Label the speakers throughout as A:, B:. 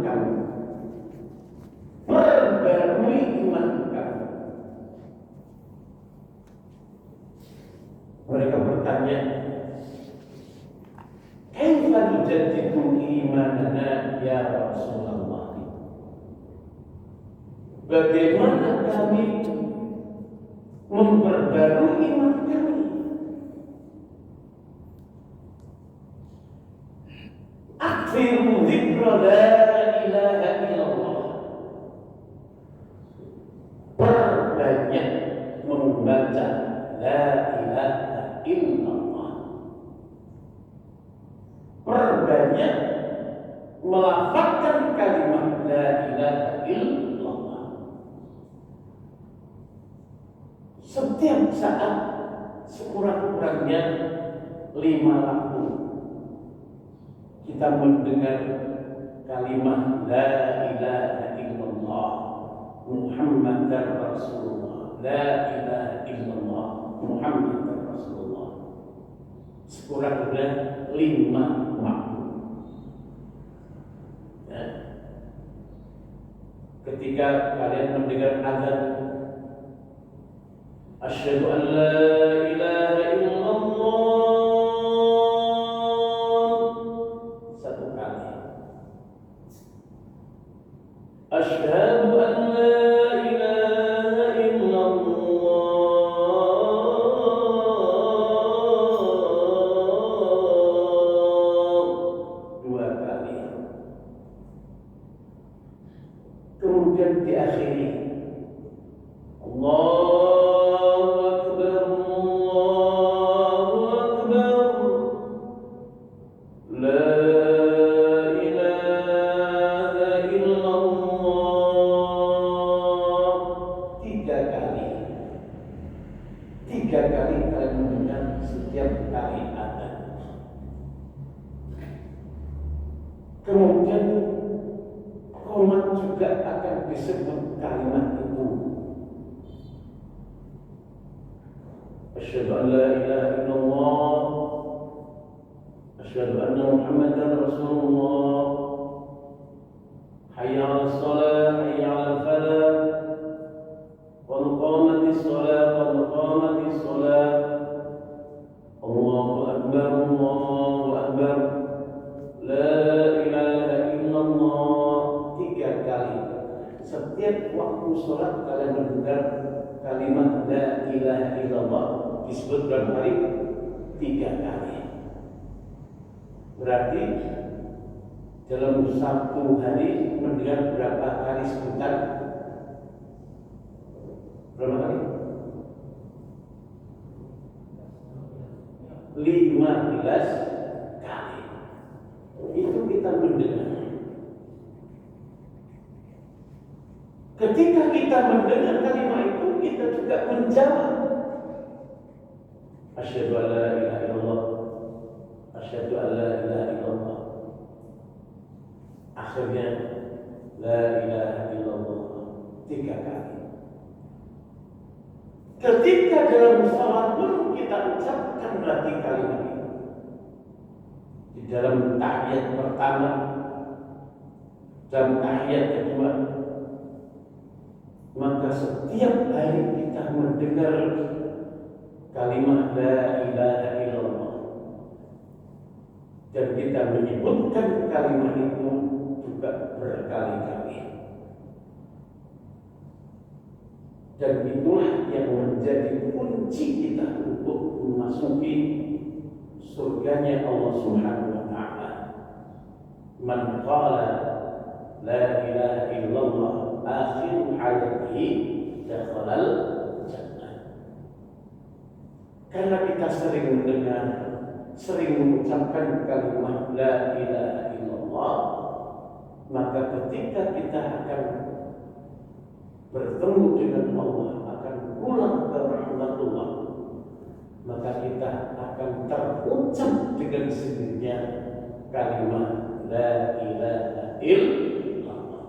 A: kamu, perbarui iman kamu. Mereka bertanya, kaifa nujaddidu imanana ya Rasulullah? Bagaimana kami memperbarui iman kami? Akhirul dzikra la ilaha illallah. Perbanyak membaca la ilaha illallah. Perbanyak melafazkan kalimat la ilaha illallah. Setiap saat sekurang-kurangnya 5 waktu kita mendengar kalimat la ilaha illallah Muhammadar Rasulullah, la ilaha illallah Muhammadar Rasulullah, sekurang-kurangnya 5 waktu. Ya. Ketika kalian mendengar azan, asyhadu an la ilaha illallah, asyhadu an la ilaha illallah 2 kali. Kemudian diakhiri Allahu Akbar, Allahu Akbar, la kemudian qomat juga akan disebut kalimat itu. Asyhadu an la ilaha illallah, asyhadu anna Muhammadar Rasulullah, hayya 'alas shalah, hayya 'alal falah, qad qamatis shalah, qad qamatis shalah, Allahu akbar, Allahu akbar, la ilaha illallah 3 kali. Setiap waktu sholat kalian mendengar kalimat la ilaha illallah disebut berapa kali? 3 kali. Berarti dalam 1 hari mendengar berapa kali sebutan? Berapa kali? 15 kali. Itu kita mendengar. Ketika kita mendengar kalimat itu, kita juga menjawab. Asyhadu an la ilaha illallah, asyhadu an la ilaha illallah. Akhirnya la ilaha illallah 3 kali. Ketika dalam salat pun kita ucapkan lagi kalimat itu. Di dalam tahiyat pertama, dalam tahiyat kedua, maka setiap hari kita mendengar kalimat la ilaha illallah dan kita menyebutkan kalimat itu juga berkali-kali. Dan itulah yang menjadi kunci kita untuk memasuki surganya Allah Subhanahu wa ta'ala. Man qala la ilaha illallah akhir hayatihi dakhalal jannah. Karena kita sering mendengar, sering mengucapkan kalimat la ilaha illallah, maka ketika kita akan bertemu dengan Allah, akan pulang ke rahmatullah, maka kita akan terucap dengan sendirinya kalimat la ilaha illallah.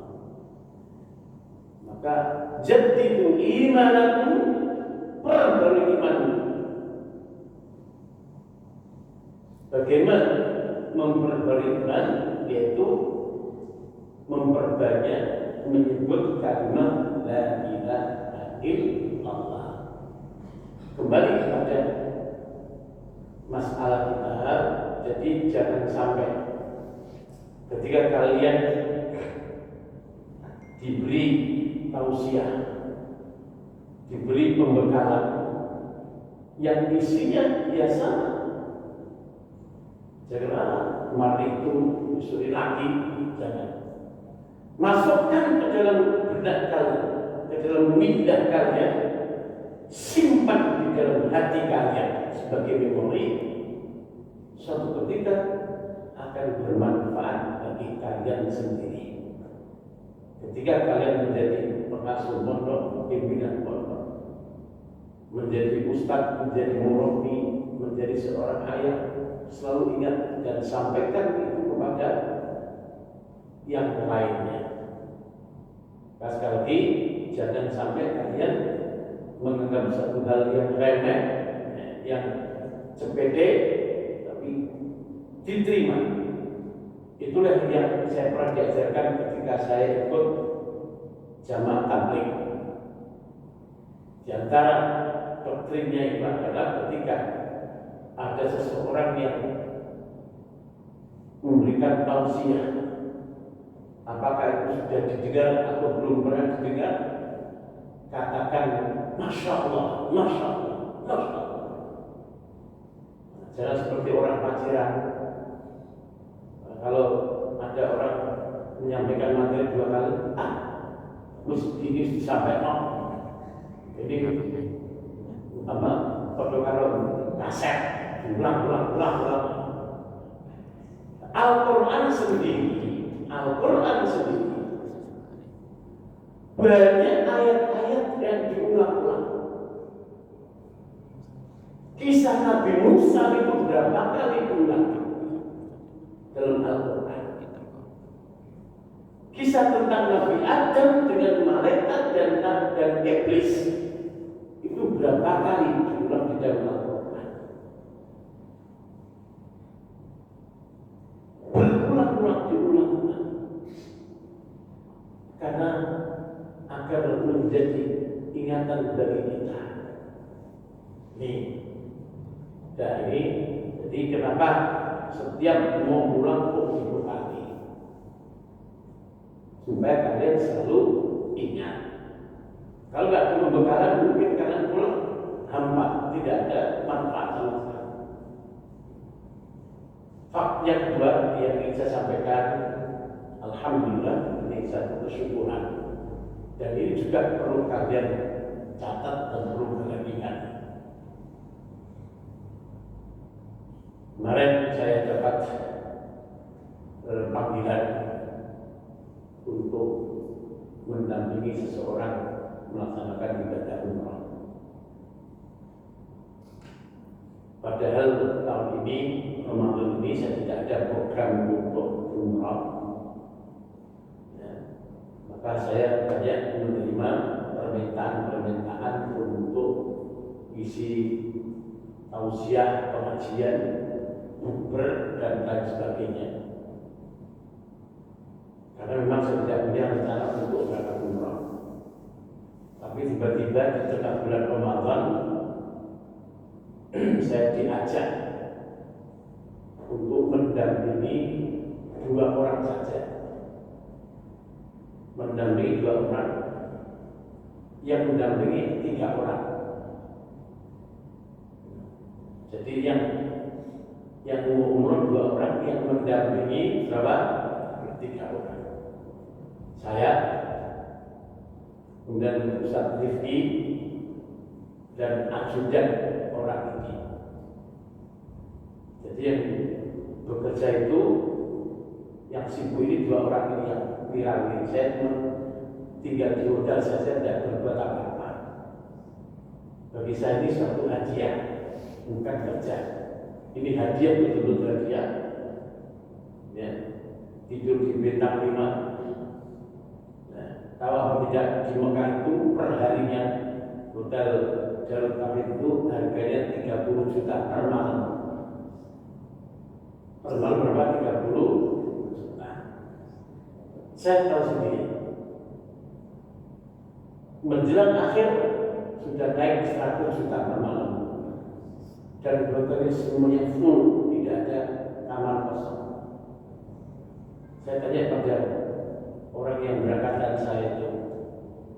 A: Maka jaddidu imanakum, perbarui imanmu. Bagaimana memperbarui iman? Yaitu perbanyak menyebut kalimat la ilaha illallah. Kembali kepada masalah kita, jadi jangan sampai ketika kalian diberi tausiah, diberi pembekalan yang isinya biasa, jangan kemarin itu disuruh lagi, jangan masukkan ke dalam benak kalian, ke dalam minda kalian, simpan di dalam hati kalian sebagai memori. Suatu ketika akan bermanfaat bagi kalian sendiri. Ketika kalian menjadi pengasuh pondok, pimpinan pondok, menjadi ustadz, menjadi murabi, menjadi seorang ayah, selalu ingat dan sampaikan itu kepada yang lainnya. Sekali lagi, jangan sampai kalian menganggap satu hal yang remeh, yang sepele, tapi diterima. Itulah yang saya pernah diajarkan ketika saya ikut jamaah tabligh. Di antara doktrinnya itu adalah ketika ada seseorang yang memberikan tausiah, apakah itu sudah didengar atau belum pernah didengar, katakan Masya Allah, Masya Allah, Masya Allah. Jangan seperti orang paciran. Kalau ada orang menyampaikan materi 2 kali, mesti disampaikan. Jadi apa? Kalau kaset, ulang. Al-Quran sendiri banyak ayat-ayat yang diulang-ulang. Kisah Nabi Musa itu berapa kali diulang dalam Al-Quran? Kisah tentang Nabi Adam dengan malaikat dan iblis itu berapa kali diulang di dalam Al-Quran? Berulang-ulang diulang-ulang. Karena agar menjadi ingatan bagi kita. Jadi kenapa setiap mau pulang kok dibekali? Supaya kalian selalu ingat. Kalau nggak cuma bekalan, mungkin kalian pulang hampa, tidak ada manfaat sama sekali. Fakta yang kedua yang ingin saya sampaikan, alhamdulillah, ini satu kesyukuran. Dan ini juga perlu kalian catat dan perlu kalian ingat. Kemarin saya dapat panggilan untuk mendampingi seseorang melaksanakan ibadah umrah. Padahal tahun ini, Ramadan ini saya tidak ada program untuk umrah. Maka saya banyak menerima permintaan untuk isi tausiah, pengajian, bukber dan lain sebagainya. Karena memang saya tidak punya rencana untuk berangkat umrah. Tapi tiba-tiba di tengah bulan Ramadan saya diajak untuk mendampingi 2 orang saja. Mendampingi 2 orang, yang mendampingi 3 orang. Jadi yang umur 2 orang, yang mendampingi berapa? 3 orang. Saya, kemudian Ustaz Rifki dan ajudan orang ini. Jadi yang bekerja itu, yang sibuk ini 2 orang ini yang viral ini. Saya tinggal di hotel saja, tidak berbuat apa-apa. Bagi saya ini suatu hadiah, bukan kerja. Ini hadiah, betul-betul hadiah. Ya, tidur di bintang 5. Tahu apa tidak, di Mekah itu perharinya hotel Darul Kamil itu harganya 30 juta per malam. Per malam berapa? 30 juta. Saya tahu sendiri. Menjelang akhir sudah naik 100 juta per malam. Dan hotelnya semuanya full, tidak ada kamar kosong. Saya tanya pada orang yang berangkatan saya itu,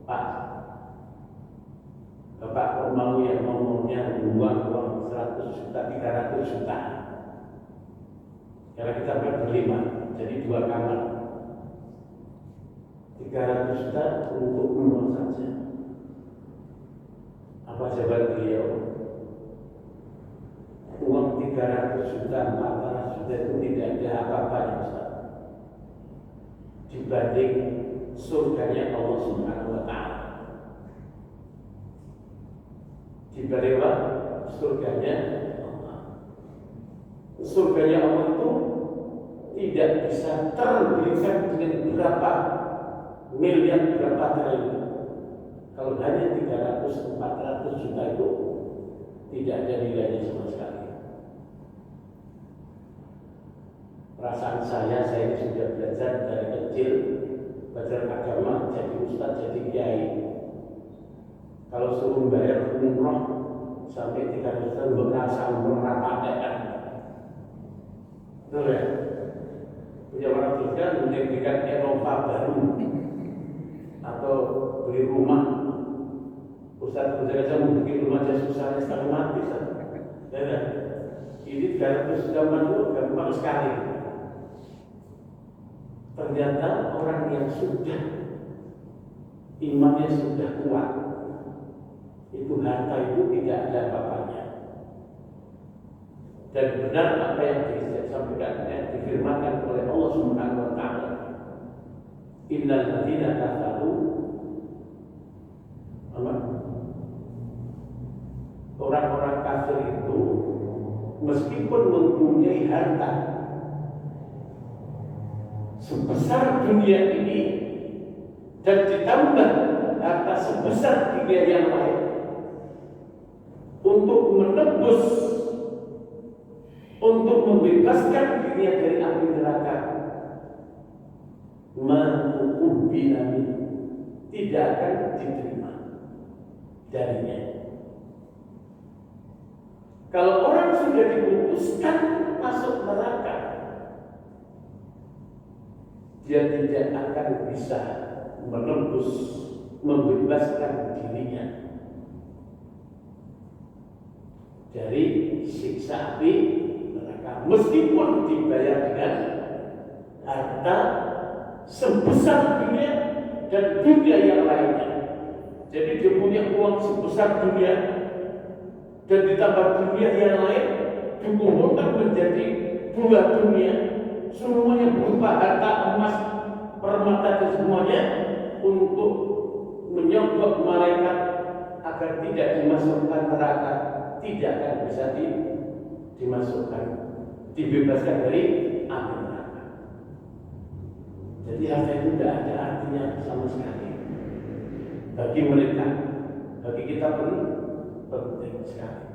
A: Pak, Bapak kok mau yang ngomongnya buang uang 100 juta, 300 juta? Karena kita berlima, jadi 2 kamar. 300 juta untuk umur saja. Apa jawaban beliau? Uang 300 juta, 400 juta itu tidak ada apa-apanya, Ustaz, dibanding surganya Allah Subhanahu wa Ta'ala. Dibanding apa? Surganya Allah. Surganya Allah itu tidak bisa terbelikan dengan berapa miliar, berapa triliun. Kalau hanya 300-400 juta itu tidak ada nilainya sama sekali. Perasaan saya ini sudah belajar dari kecil, belajar agama, jadi ustaz, jadi kiai. Kalau suruh bayar umroh sampai 300 juta, merasa merapatkan. Betul ya? Punya orang juga mendirikan Eropa baru atau beli rumah. Ustaz saja mau bikin rumah aja susahnya setengah mati. Ya, ini 300 juta itu gampang sekali. Ternyata orang yang sudah imannya sudah kuat, itu harta itu tidak ada apa-apanya. Dan benar apa yang disampaikan, yang difirmankan oleh Allah Subhanahu wa Ta'ala, innal ladzina kafaru, orang-orang kafir itu meskipun mempunyai harta sebesar dunia ini dan ditambah harta sebesar dunia yang lain untuk menebus, untuk membebaskan dirinya dari api neraka, ma'ukubbina tidak akan diterima darinya. Kalau orang sudah diputuskan masuk neraka, dia tidak akan bisa menembus, membebaskan dirinya dari siksa api neraka, meskipun dibayar dengan harta sebesar dunia dan dunia yang lainnya. Jadi dia punya uang sebesar dunia dan ditambah dunia yang lain, dikumpulkan menjadi 2 dunia, semuanya berupa harta, emas, permata dan semuanya, untuk menyogok malaikat agar tidak dimasukkan neraka, tidak akan bisa dimasukkan, dibebaskan dari api neraka. Jadi harta itu tidak ada artinya sama sekali bagi mereka. Bagi kita penting sekali.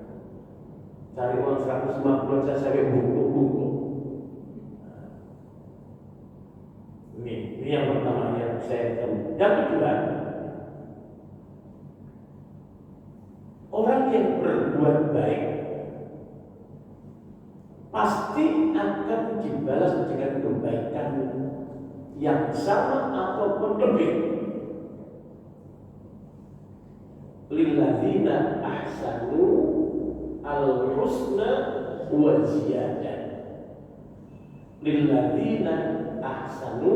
A: Cari uang 150 saja sampai bungkuk-bungkuk. Ini yang pertama yang saya tahu. Yang kedua, orang yang berbuat baik pasti akan dibalas dengan kebaikan yang sama ataupun lebih. Lilladzina ahsanu al-husna wa ziyadah. Lilladzina ahsanu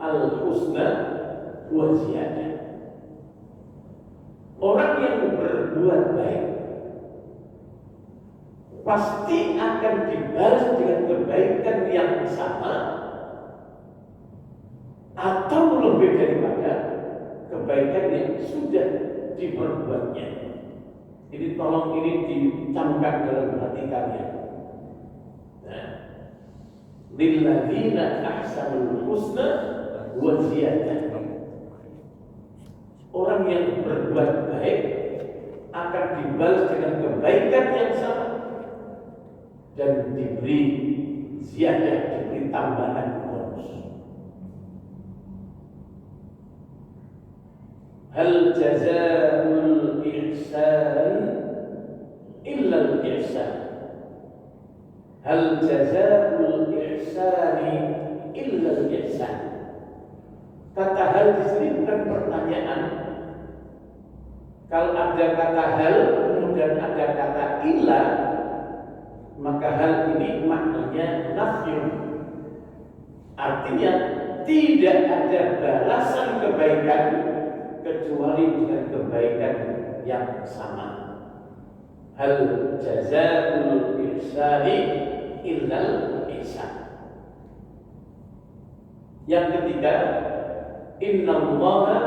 A: al-husna wa ziyadah. Orang yang berbuat baik pasti akan dibalas dengan kebaikan yang sama atau lebih daripada kebaikan yang sudah diperbuatnya. Ini tolong ini dicamkan dalam hati kalian. Nah, lilladzina ahsanul husna wa ziyadah. Orang yang berbuat baik akan dibalas dengan kebaikan yang sama dan diberi ziyadah, diberi tambahan bonus. hal jazaa'ul ihsan illa al-ihsan. Hal jazaa'ul ihsani illa al-ihsan. Kata hal di sini bukan pertanyaan. Kalau ada kata hal kemudian ada kata illa, maka hal ini maknanya nafyu. Artinya tidak ada balasan kebaikan kecuali dengan kebaikan yang sama. Hal jazaa'ul ihsani illal ihsan. Yang ketiga, innallaha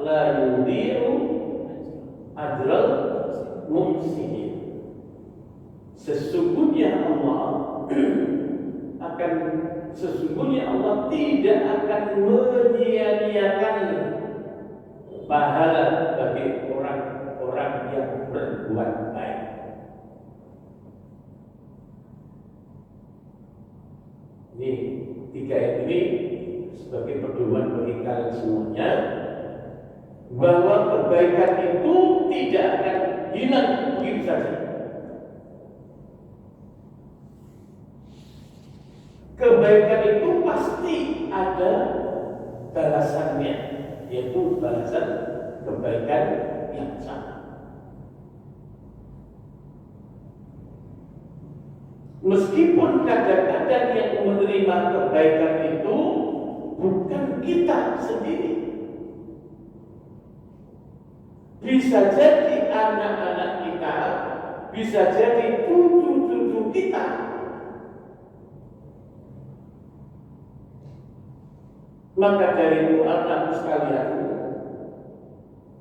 A: la yudhi'u ajral muhsinin. Sesungguhnya Allah tidak akan menyia-nyiakan pahala bagi orang-orang yang berbuat baik. Ini tiga ayat ini sebagai pedoman bagi kalian semuanya, bahwa kebaikan itu tidak akan hilang begitu saja. Kebaikan itu pasti ada balasannya, yaitu balasan kebaikan yang sama. Meskipun kadang-kadang yang menerima kebaikan itu bukan kita sendiri. Bisa jadi anak-anak kita, bisa jadi cucu-cucu kita. Maka dari itu anak sekalian,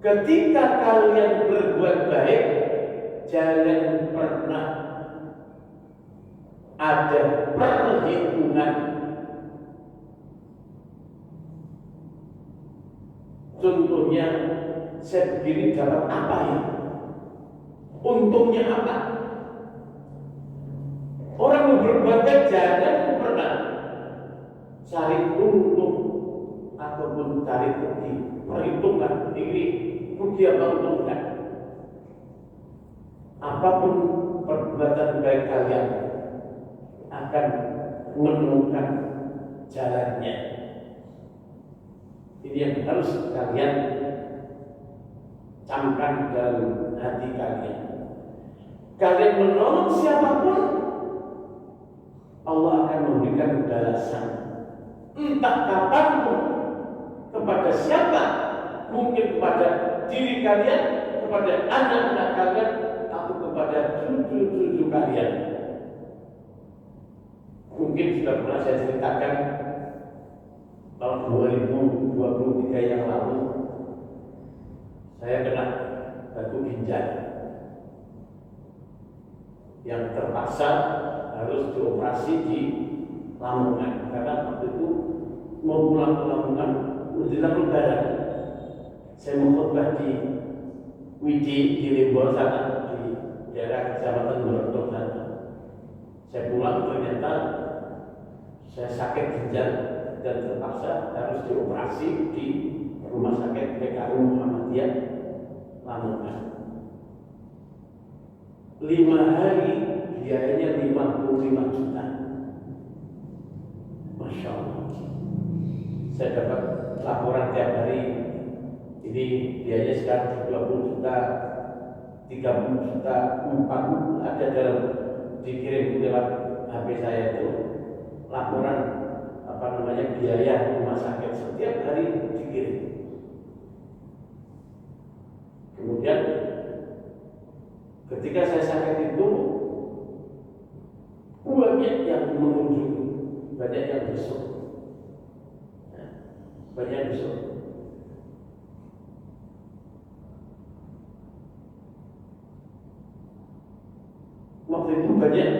A: ketika kalian berbuat baik, jangan pernah ada perhitungan. Contohnya, saya begini dapat apa ya? Untungnya apa? Orang yang berbuat baik jangan pernah cari untung ataupun cari rugi, perhitungan ini rugi apa untungnya. Apapun perbuatan baik kalian akan menemukan jalannya. Ini yang harus kalian camkan dalam hati kalian. Kalian menolong siapapun, Allah akan memberikan balasan. Entah kapanpun, kepada siapa, mungkin kepada diri kalian, kepada anak-anak kalian, atau kepada cucu-cucu kalian. Mungkin sudah pernah saya ceritakan tahun 2023 yang lalu, saya kena batu ginjal yang terpaksa harus dioperasi di Lamongan, karena waktu itu mau pulang ke Lamongan menjelang Lebaran. Saya mau khotbah di Widi di Lembor sana, di daerah Kecamatan Borondong sana. Saya pulang ternyata saya sakit ginjal dan terpaksa harus dioperasi di Rumah Sakit PKU Muhammadiyah Lamongan. 5 hari biayanya 55 juta. Masya Allah. Saya dapat laporan tiap hari. Ini biayanya sekarang 20 juta, 30 juta, 40 ada dalam dikirim lewat HP saya itu laporan biaya rumah sakit setiap hari dikirim. Kemudian ketika saya sakit itu banyak yang mengunjungi, banyak yang besok, banyak yang besok. Waktu itu banyak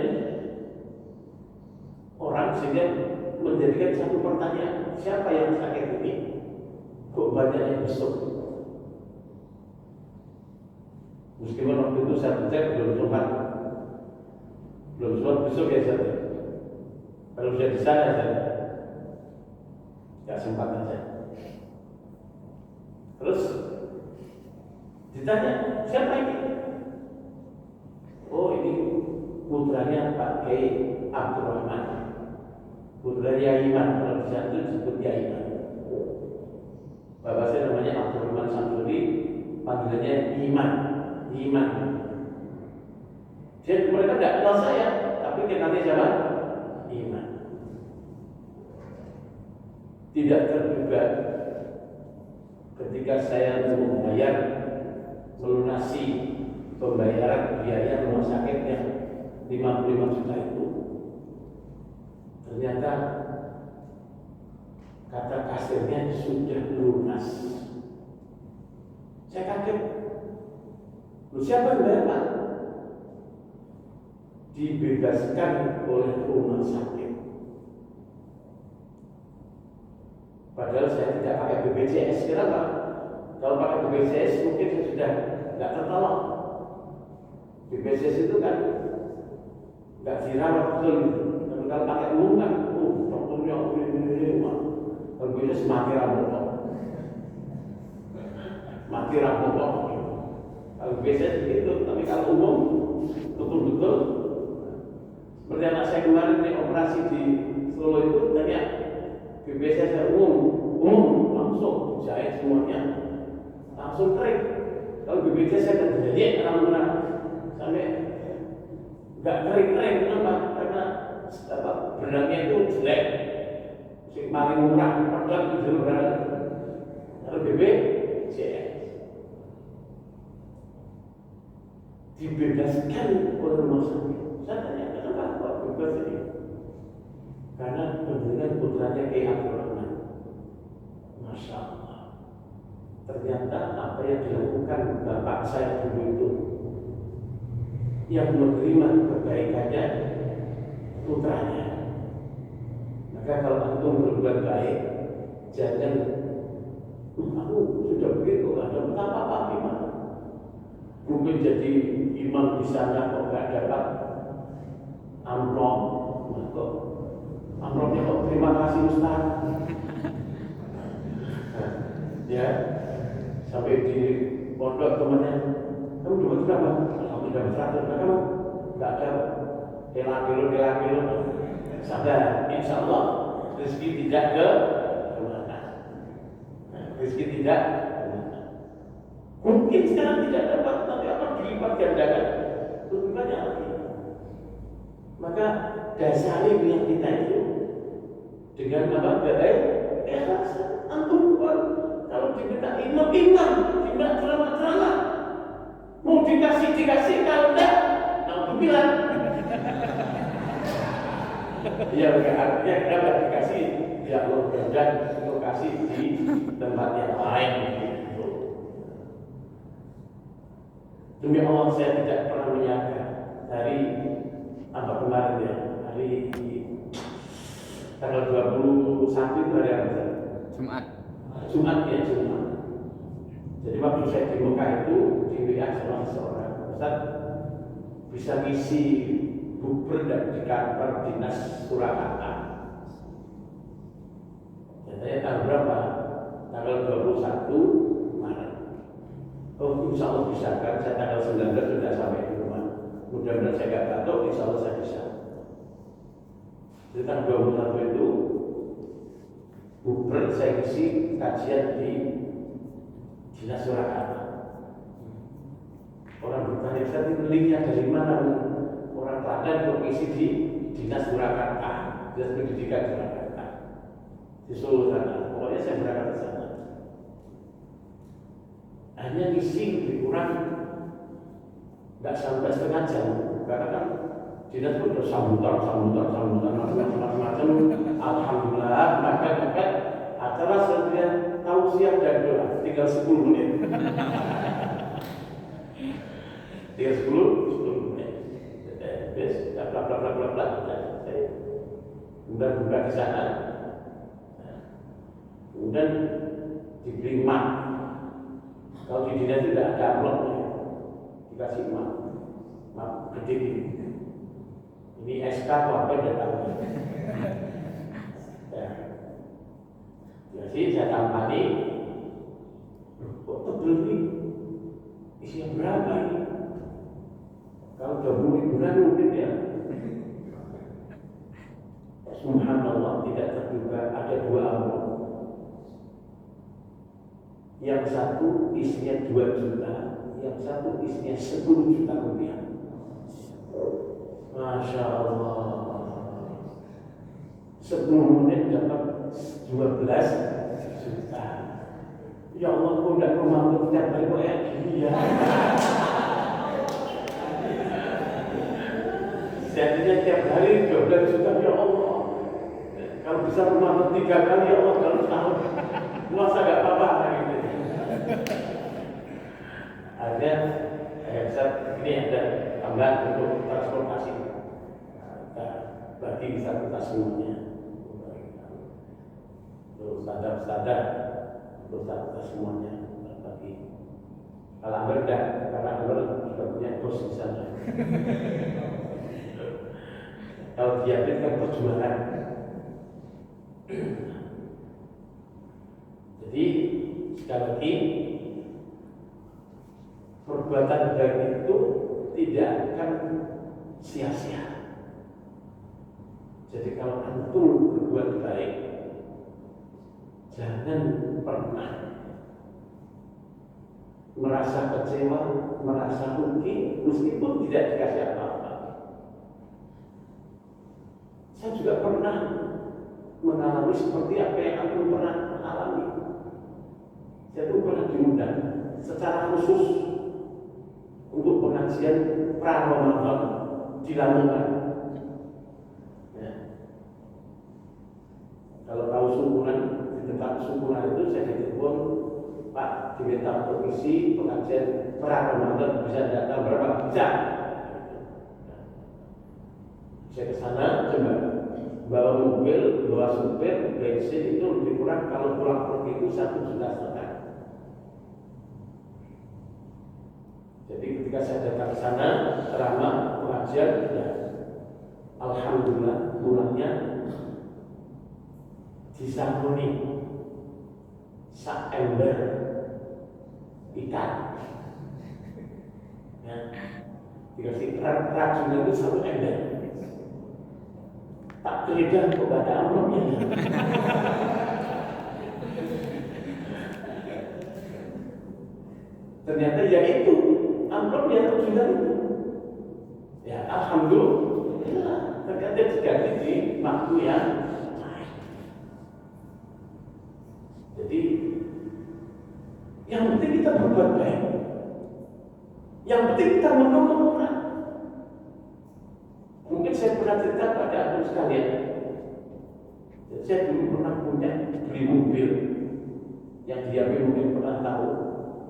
A: orang sehingga menjadikan satu pertanyaan, siapa yang sakit ini? Kok banyak yang besok? Meskipun waktu itu saya cek belum sempat besok ya saya. Kalau sudah di sana saya nggak sempat aja. Terus Ditanya, siapa ini? Oh, ini putranya Pak Kiai Abdurrahman, putra Yaiman. Kalau di sana itu disebut Yaiman. Bapak saya namanya Abdurrahman Samsudi, panggilannya Iman. Iman. Jadi mereka tidak kenal saya, tapi kenalnya siapa? Iman. Tidak terduga ketika saya membayar melunasi pembayaran biaya rumah sakit yang 55 juta itu, ternyata kata kasirnya sudah lunas. Saya kaget. Lu siapa yang bayar, Pak? Dibebaskan oleh rumah sakit. Padahal saya tidak pakai BPJS. Kenapa? Kalau pakai BPJS mungkin saya sudah nggak tertolong. BPJS itu kan nggak dirawat betul gitu. Tapi kalau pakai umum kan, dokternya ini rumah. Kalau BPJS mati rambut, mati rambut. Kalau BPJS begitu, tapi kalau umum betul-betul. Seperti anak saya kemarin ini operasi di Solo itu, tanya BPJS saya umum langsung dijahit semuanya, langsung kering. Kalau BPJS saya kan dijahit orang-orang sampai nggak kering. Kenapa? Karena benangnya itu jelek, yang paling murah, produk itu berapa? Kalau BPJS dibebaskan oleh rumah sakit. Saya tanya, kenapa kok bebas ini? Karena pemberian putranya Kiai Abdurrahman. Masya Allah. Ternyata apa yang dilakukan bapak saya dulu itu, yang menerima kebaikannya putranya. Maka kalau antum berbuat baik, jangan aku sudah begitu, ada betapa Pak Imam. Mungkin jadi imam di sana kok nggak dapat amplop, kok amplopnya kok terima kasih Ustaz. Ya, sampai di pondok temannya, kamu dapat berapa? Kamu dapat 100, kamu nggak ada kilo. Sadar, insya Allah rezeki tidak ke mana. Rezeki tidak kemana. Mungkin sekarang tidak dapat, tapi akan dilipat gandakan lebih banyak lagi. Maka dasari niat kita itu dengan apa? Keikhlasan. Antum kalau diminta imam, diminta ceramah. Mau dikasih, kalau enggak, antum bilang. Ya artinya dapat dikasih, ya Allah berdan untuk kasih di tempat yang lain. Gitu. Demi Allah saya tidak pernah menyangka hari apa kemarin ya, hari tanggal 21 itu hari apa? Jumat. Jadi waktu saya di Mekah itu di WA sama seseorang, Ustaz bisa ngisi bukber dan di kantor dinas Surakarta. Saya tanggal berapa? Tanggal 21 Maret. Oh, insya Allah bisa kan? Saya tanggal 19 sudah sampai di rumah. Mudah-mudahan saya nggak batuk, insya Allah saya bisa. Jadi tanggal 21 itu bukber saya isi kajian di dinas Surakarta. Orang bertanya, saya ini linknya dari mana? Orang Klaten berisi di dinas Surakarta, dinas pendidikan Surakarta di Solo sana. Pokoknya saya berangkat ke sana. Hanya ngisi lebih kurang nggak sampai setengah jam, karena kan dinas itu udah sambutan macam-macam. Alhamdulillah, maka acara sebenarnya tausiah dan doa tinggal 10 menit. Tinggal 10 menit. Yes, bla. Kemudian buka di sana. Kemudian diberi mat. Kalau di dinas itu tidak ada amplopnya, dikasih mat gede ini. Ini SK atau apa tidak tahu. Ya. Jadi saya tampani, kok tebel ini? usia berapa ini? Kalau 20 bulan mungkin ya. Subhanallah, tidak terduga ada dua amplop. Yang satu isinya 2 juta, yang satu isinya 10 juta rupiah. Masya Allah, 10 menit dapat 12 juta. Ya Allah, kok tidak rumah tiap hari kok ya gini ya. Jadinya tiap hari 12 juta, ya Allah. Kalau bisa rumah 3 kali, ya Allah, kalau setahun masa gak apa-apa gitu. Ada ini ada tambahan untuk transportasi. Kita bagi satu tas semuanya. Terus standar untuk satu tas semuanya bagi. Kalau Amber enggak, karena Amber sudah punya bos di sana. Kalau diabetes kan perjuangan. Jadi sekali lagi, perbuatan baik itu tidak akan sia-sia. Jadi kalau antum berbuat baik, jangan pernah merasa kecewa, merasa rugi, meskipun tidak dikasih apa-apa. Saya juga pernah mengalami seperti apa yang antum pernah alami. Saya itu pernah diundang secara khusus untuk pengajian pra-Ramadan di Lamongan. Ya. Kalau tahu syukuran, di tempat syukuran itu saya ditelepon, Pak, diminta untuk isi pengajian pra-Ramadan, bisa datang berapa? Bisa. Saya ke sana, coba bawa mobil, bawa supir, bensin itu lebih kurang kalau pulang pergi itu 1,5 juta. Jadi ketika saya datang ke sana, ceramah, pengajian, ya, alhamdulillah pulangnya disangkuni sak ember ikan. Ya, dikasih racunnya itu 1 ember. Tak geledah kok gak ada amplopnya. Ternyata ya itu amplop yang sudah itu. Ya alhamdulillah, ternyata diganti di waktu yang lain. Jadi yang penting kita berbuat baik. Yang penting kita menolong orang. Mungkin saya pernah cerita pada anak sekalian. Saya dulu pernah beli mobil yang dia mungkin pernah tahu.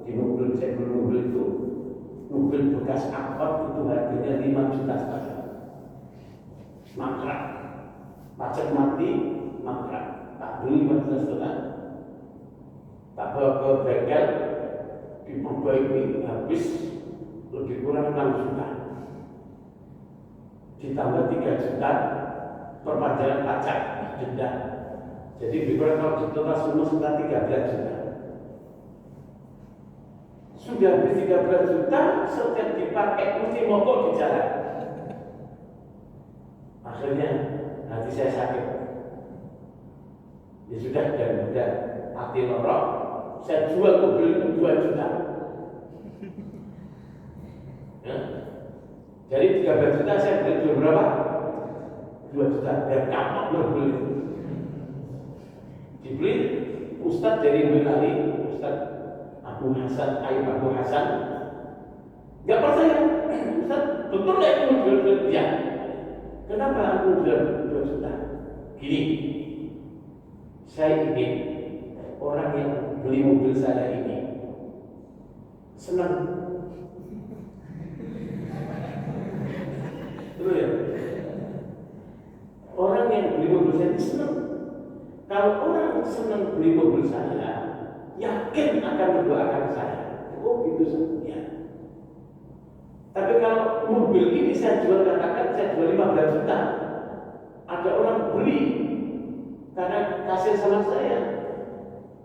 A: Di mobil saya beli mobil itu, mobil bekas angkot itu harganya 5 juta saja. Mangkrak, pajak mati, mangkrak. Tak beli 5 juta setengah. Tak bawa ke bengkel, diperbaiki habis lebih kurang 6 juta. Ditambah 3 juta perpanjangan pajak denda. Jadi lebih kurang kalau ditotal semua sekitar 13 juta. Sudah habis 13 juta, setiap dipakai mesti mogok di jalan. Akhirnya hati saya sakit. Ya sudah, dan udah hati lorok. Saya jual mobil itu 2 juta. Ya. Dari 13 juta saya beli jual berapa? 2 juta. Dan kapok mobil itu. Dibeli Ustadz dari Boyolali, Ustadz Abu Hasan, Aib Abu Hasan. Gak percaya, Ustadz, betul gak itu jual dia? Kenapa aku jual 2 juta? Gini, saya ingin orang yang beli mobil saya ini senang. Betul ya? Orang yang beli mobil saya ini senang. Kalau orang senang beli mobil saya, yakin akan mendoakan saya. Oh gitu saja. Tapi kalau mobil ini saya jual, katakan saya jual 15 juta, ada orang beli karena kasih sama saya.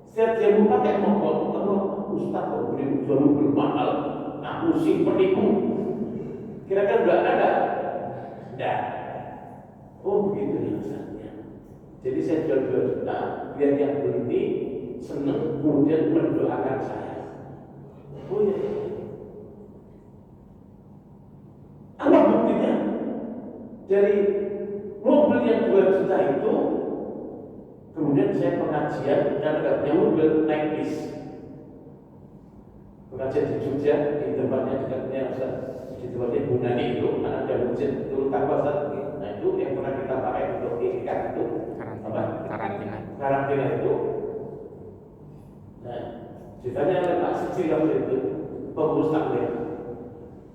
A: Setiap dia mau pakai mobil, kalau Ustaz kok beli jual mobil mahal, pusing, penipu. Kira-kira enggak ada? Enggak. Oh begitu ya Ustaznya. Jadi saya jual 2 juta, biar yang beli ini senang, kemudian mendoakan saya. Oh ya. Apa buktinya? Dari mobil yang 2 juta itu, kemudian saya pengajian dan nggak punya mobil, naik bis. Pengajian di Jogja, di tempatnya dekatnya Ustaz, di tempatnya Bu Nani itu, ada masjid itu tanpa Ustaz. Nah itu yang pernah kita pakai untuk ikat itu, karantina itu. Nah, ditanya oleh Pak Siti waktu itu, pengurus taklim,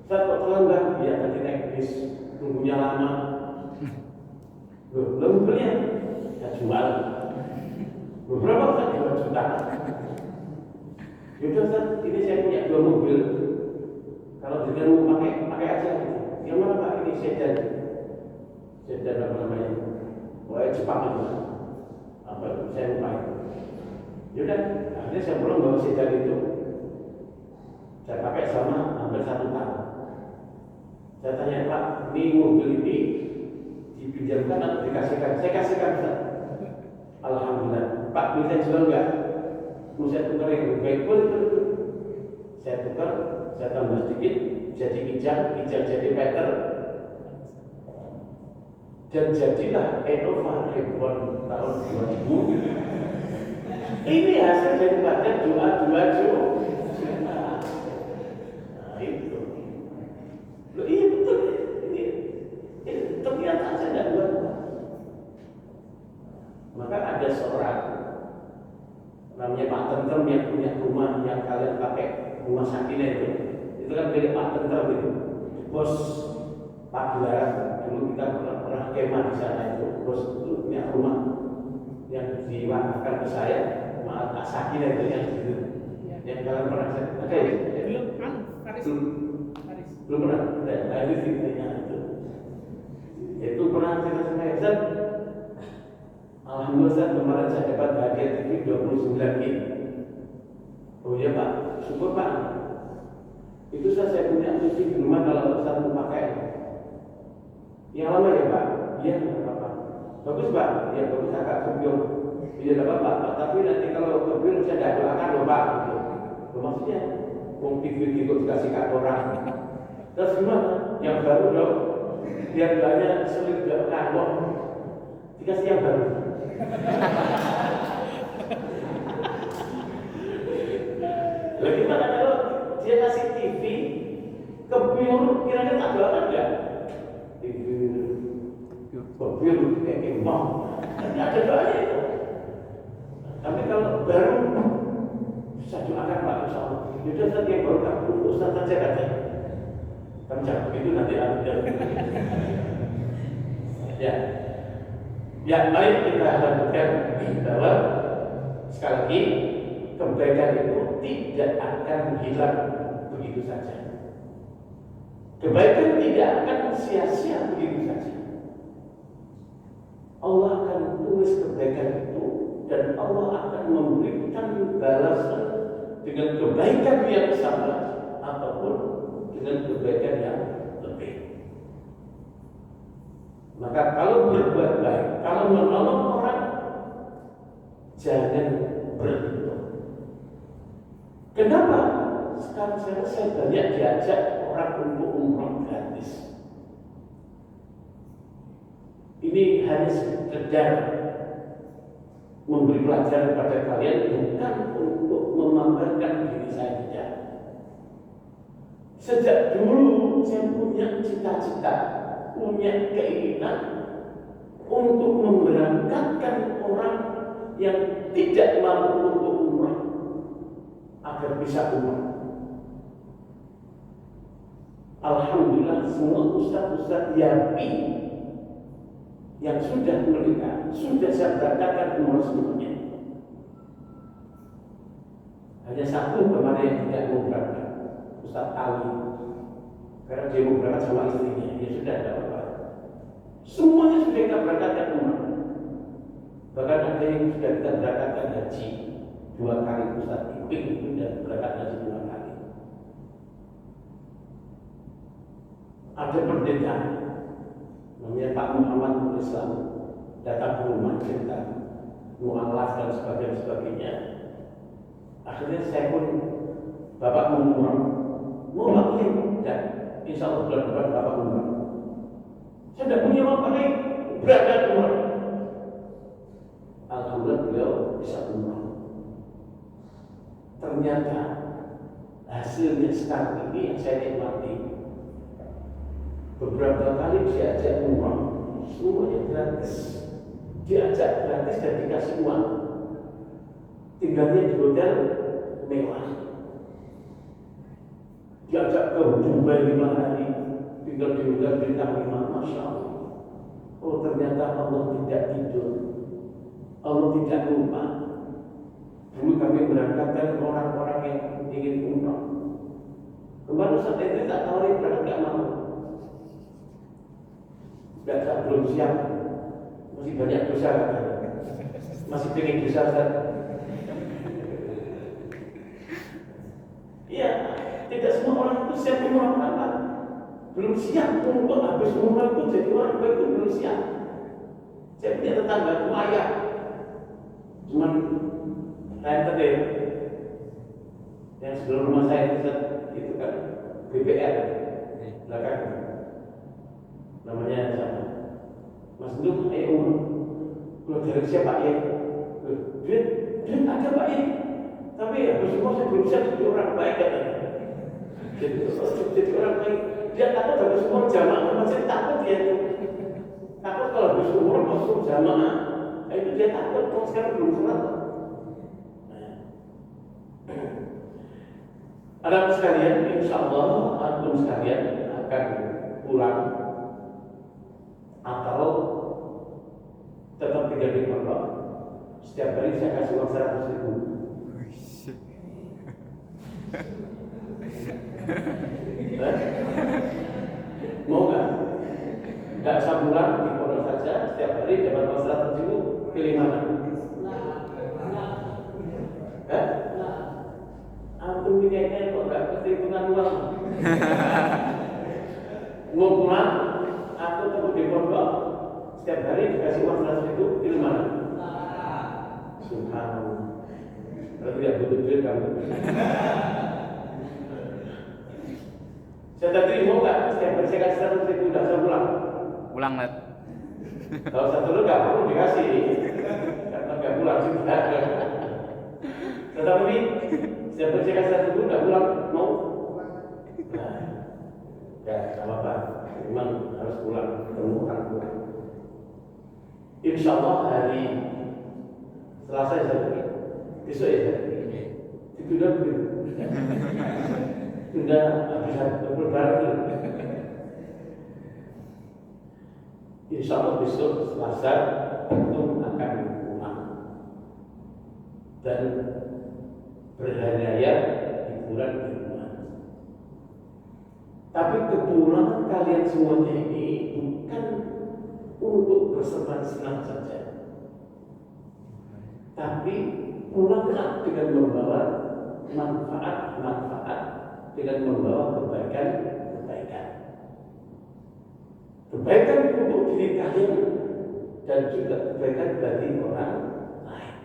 A: Ustaz kok terlambat? Iya tadi naik bis, tunggunya lama. Belum mobilnya, ya jual. Beberapa Ustaz 2 juta. Yaudah Ustaz, ini saya punya 2 mobil. Kalau dengan mau pakai aja gitu. Yang mana Pak? Ini sedan apa namanya? Wah Jepang itu. Apa saya lupa itu. Yaudah, akhirnya saya pulang bawa sedan itu. Saya pakai selama hampir 1 tahun. Saya tanya Pak, ini mobil ini dipinjamkan atau dikasihkan? Saya kasihkan Ustaz. Alhamdulillah. Pak bisa jual nggak? Mau saya tukar yang lebih baik pun. Saya tukar, saya tambah sedikit, jadi ijab jadi meter, dan jadilah Innova Reborn tahun 2000. Ini hasil daripada doa-doa nah, itu. Loh, iya betul. Ini ternyata saya tidak buat. Maka ada seorang namanya Pak Tentrem yang punya rumah yang kalian pakai rumah Sakina itu kan milik Pak Tentrem itu, bos Pagelaran. Dulu kita pernah kemah di sana itu, bos itu punya rumah yang diwakafkan ke saya, Pak Sakina itu yang gitu, yang kalian pernah ada ya? Belum pernah. Ada ceritanya itu pernah cerita sama Ustaz. Alhamdulillah Ustaz, kemarin saya dapat hadiah TV 29 in. Oh iya Pak, syukur Pak. Itu saya punya TV di rumah kalau Ustaz mau pakai. Yang lama ya Pak? Iya, tidak apa-apa. Bagus Pak? Iya bagus, agak kebyung. Iya tidak apa-apa Pak, tapi nanti kalau kebyung saya tidak doakan loh Pak. Gitu. Maksudnya, TV itu dikasih ke orang. Terus gimana? Yang baru dong, biar doanya sulit doakan loh. Dikasih yang baru. Lalu gimana kalau dia kasih TV kebyur, kira-kira tak doakan enggak? TV kebyur kayak mau, tidak ada doanya itu. Tapi kalau baru bisa doakan Pak Insya Allah. Sudah saat yang baru kamu Ustaz saja katanya. Kamu jangan begitu nanti ada. Ya, mari kita lanjutkan bahwa sekali lagi kebaikan itu tidak akan hilang begitu saja. Kebaikan tidak akan sia-sia begitu saja. Allah akan tulis kebaikan itu dan Allah akan memberikan balasan dengan kebaikan yang sama ataupun dengan kebaikan yang lebih. Maka kalau berbuat baik, kalau menolong orang, jangan berhenti. Kenapa? Sekarang saya banyak diajak orang untuk umroh gratis. Ini hanya sekedar memberi pelajaran kepada kalian, bukan untuk memamerkan diri saya tidak. Sejak dulu saya punya cita-cita, punya keinginan untuk memberangkatkan orang yang tidak mampu untuk umrah agar bisa umrah. Alhamdulillah semua ustaz-ustaz yakin yang sudah menikah sudah saya berangkatkan umrah semuanya. Hanya satu kemarin yang tidak mau berangkat, Ustaz Ali, karena dia mau berangkat sama istrinya. Ya sudah, tidak apa-apa. Semuanya sudah kita berangkatkan umrah. Bahkan ada yang sudah kita berangkatkan haji 2 kali. Ustaz Iping itu sudah berangkat haji 2 kali. ada pendeta namanya Pak Muhammad Nur Islam datang ke rumah cerita mualaf dan sebagainya. Akhirnya saya pun Bapak mau pakai dan insya Allah bulan depan Bapak umrah. Saya tidak punya uang pakai berangkat umrah. Alhamdulillah beliau bisa umrah. Ternyata hasilnya sekarang ini yang saya nikmati, beberapa kali diajak umrah semuanya gratis, diajak gratis dan dikasih uang, tinggalnya di hotel mewah, diajak ke Dubai 5 hari, tinggal di hotel bintang 5, Masya Allah. Oh ternyata Allah tidak tidur, Allah tidak lupa. Dulu kami berangkatkan orang-orang yang ingin umrah. Kemarin Ustaz Hendri tak tawarin, berangkat gak mau. Gak belum siap, masih banyak dosa katanya. Masih pengen dosa Ustaz. Iya, tidak semua orang itu siap umrah apa. Belum siap untuk habis umrah itu jadi orang baik itu belum siap. Saya punya tetangga itu ayah, cuman saya tadi yang sebelum rumah saya itu kan BPR belakang namanya siapa? Mas Nduk, ayo umrah. Dari siapa ya? Dia ada Pak ya. Tapi ya semua saya belum siap jadi orang baik katanya. Jadi orang baik. Dia takut habis umrah jamaah, masih takut dia itu. Takut kalau habis umrah masuk jamaah, itu dia takut. Kalau sekarang belum sholat. Anak sekalian, insya Allah antum sekalian akan pulang atau tetap tinggal di pondok. Setiap hari saya kasih uang 100.000. Mau nggak? Nggak usah pulang di pondok saja. Setiap hari dapat uang 100.000. Pilih mana? Antum ini kayaknya kok nggak perhitungan uang. Mau pulang, aku tunggu di pondok. Setiap hari dikasih uang 100.000, pilih mana? Subhanallah. Kalau tidak butuh duit kamu. Saya tadi mau nggak? Setiap hari saya kasih 100.000, udah saya pulang.
B: Pulang net.
A: Kalau satu nggak perlu dikasih, karena nggak pulang sudah. Tetapi setiap hari saya kasih 100.000, udah pulang mau? Nah, ya sama apa? Memang harus pulang ketemu orang tua. Insya Allah hari Selasa ya saya besok ya saya ditunda begitu. Tunda bisa berbareng. Insya Allah besok Selasa itu akan pulang dan berhari raya di bulan Ramadan. Tapi kepulangan kalian semuanya ini bukan untuk bersenang-senang saja, tapi pulanglah dengan membawa manfaat-manfaat, dengan membawa kebaikan-kebaikan. Kebaikan untuk diri kalian dan juga kebaikan bagi orang lain.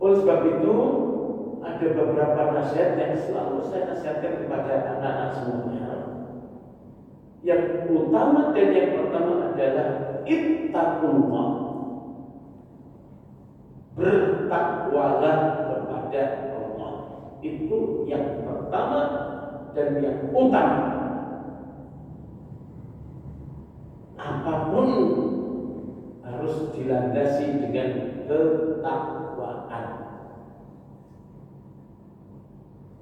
A: Oleh sebab itu, ada beberapa nasihat yang selalu saya nasihatkan kepada anak-anak semuanya. Yang utama dan yang pertama adalah ittaqullah. Bertakwalah kepada Allah. Itu yang pertama dan yang utama. Apapun harus dilandasi dengan ketakwaan.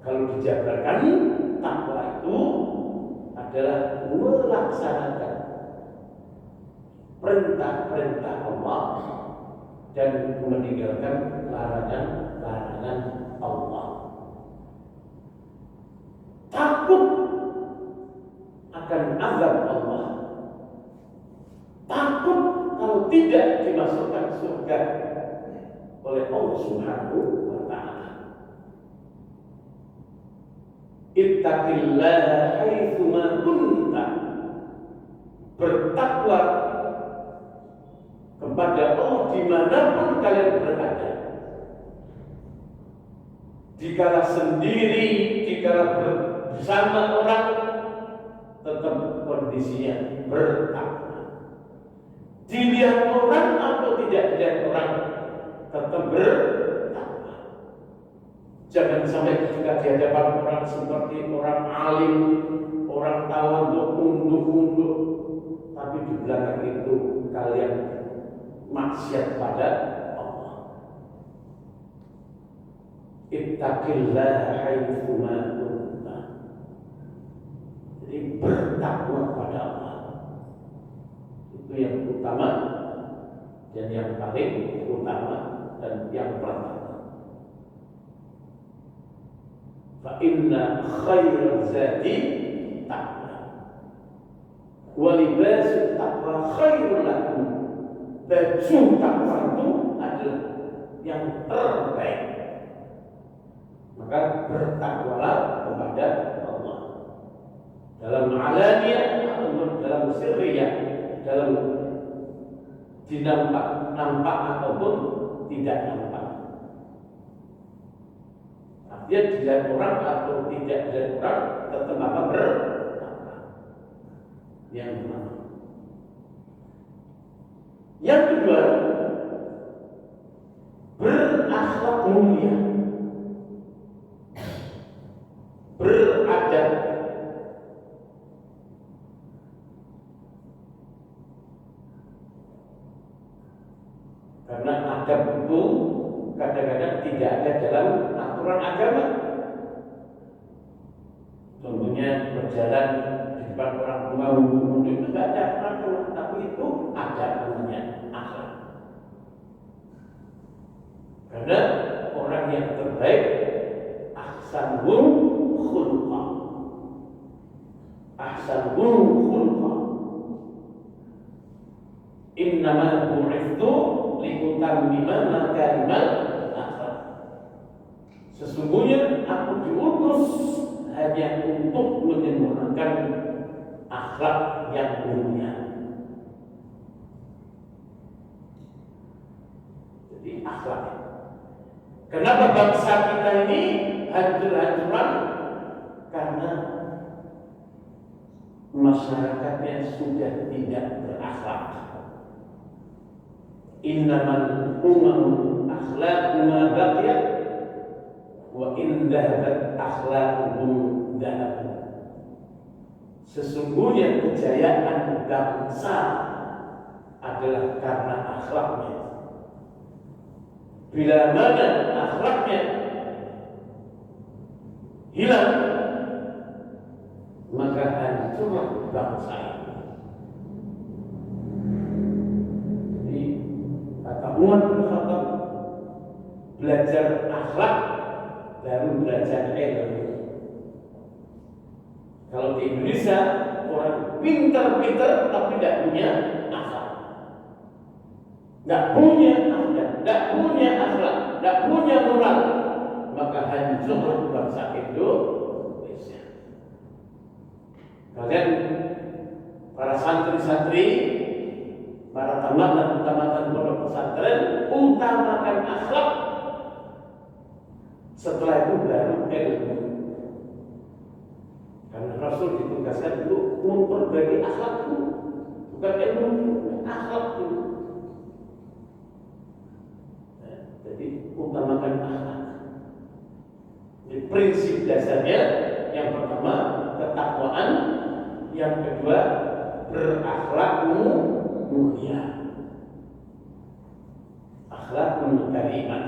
A: Kalau dijabarkan, takwa itu adalah melaksanakan perintah-perintah Allah dan meninggalkan larangan-larangan Allah. Takut akan azab Allah. Takut kalau tidak dimasukkan surga oleh Allah Subhanahu wa Ta'ala. Ittaqillaha haitsu ma kunta. Bertakwa kepada Allah dimanapun kalian berada. Dikala sendiri, dikala bersama orang, tetap kondisinya bertakwa. Dilihat orang atau tidak dilihat orang, tetap bertakwa. Jangan sampai ketika di hadapan orang seperti orang alim, orang tawadhu, unduk-unduk, tapi di belakang itu kalian maksiat pada Allah. Ittaqillaha haitsu ma kunta. Jadi bertakwa pada Allah itu yang utama dan yang paling utama dan yang pertama. Fa inna khairaz zadi taqwa wa libasut taqwa khairul lakum. Baju takwa itu adalah yang terbaik. Maka bertakwalah kepada Allah dalam alaniyah ataupun dalam sirriyah, dalam nampak ataupun tidak nampak. Artinya dilihat orang atau tidak dilihat orang, tetap apa bertakwa. Yang pertama. Yang kedua, berakhlak mulia, beradab. Karena adab itu kadang-kadang tidak ada dalam aturan agama. Contohnya berjalan di depan orang tua untuk itu tidak ada aturan, tapi itu ada namanya akhlak. Karena orang yang terbaik ahsanul khulqa. Ahsanul khulqa. Innama bu'ithtu liutammima makarimal akhlak. Sesungguhnya aku diutus hanya untuk menyempurnakan akhlak yang mulia. Jadi akhlak. Kenapa bangsa kita ini hancur-hancuran? Karena masyarakatnya sudah tidak berakhlak. Innamal umam akhlaqu ma baqiyat wa in dhahabat akhlaquhum dhahab. Sesungguhnya kejayaan bangsa adalah karena akhlaknya. Bila mana akhlaknya hilang, maka hancurlah bangsa ini. Jadi kata Umar bin Khattab, belajar akhlak baru belajar ilmu. Kalau di Indonesia orang pintar-pintar tapi tidak punya akhlak, tidak punya adab, tidak punya akhlak, tidak punya moral, maka hancurlah bangsa Indonesia. Kalian para santri-santri, para tamat dan tamatan pondok pesantren, utamakan akhlak. Setelah itu baru ilmu. Karena Rasul ditugaskan untuk memperbaiki akhlak dulu, bukan ilmu, akhlak dulu. Jadi utamakan akhlak. Jadi prinsip dasarnya yang pertama ketakwaan, yang kedua berakhlak mulia, akhlakul karimah.